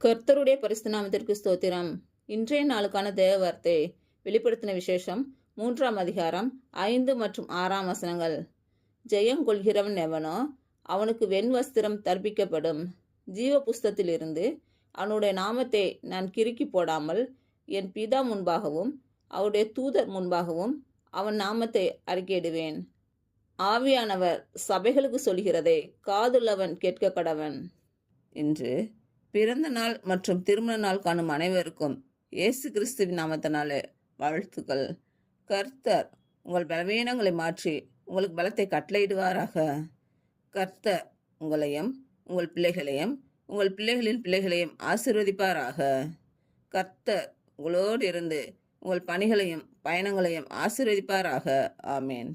கர்த்தருடைய பரிசுத்த நாமத்திற்கு ஸ்தோத்திரம். இன்றைய நாளுக்கான தேவ வார்த்தை வெளிப்படுத்தின விசேஷம் 3ஆம் அதிகாரம் 5 மற்றும் 6ஆம் வசனங்கள். ஜெயம் கொள்கிறவன் எவனோ அவனுக்கு வெண் வஸ்திரம் தர்ப்பிக்கப்படும். ஜீவ புஸ்தத்திலிருந்து அவனுடைய நாமத்தை நான் கிறுக்கி போடாமல் என் பிதா முன்பாகவும் அவருடைய தூதர் முன்பாகவும் அவன் நாமத்தை அறிக்கையிடுவேன். ஆவியானவர் சபைகளுக்கு சொல்கிறதை காதுள்ளவன் கேட்க கடவன். இன்று பிறந்த நாள் மற்றும் திருமண நாள் காணும் அனைவருக்கும் இயேசு கிறிஸ்துவின் நாமத்தினாலே வாழ்த்துக்கள். கர்த்தர் உங்கள் பலவீனங்களை மாற்றி உங்களுக்கு பலத்தை கட்டளையிடுவாராக. கர்த்தர் உங்களையும் உங்கள் பிள்ளைகளையும் உங்கள் பிள்ளைகளின் பிள்ளைகளையும் ஆசீர்வதிப்பாராக. கர்த்தர் உங்களோடு இருந்து உங்கள் பணிகளையும் பயணங்களையும் ஆசீர்வதிப்பாராக. ஆமேன்.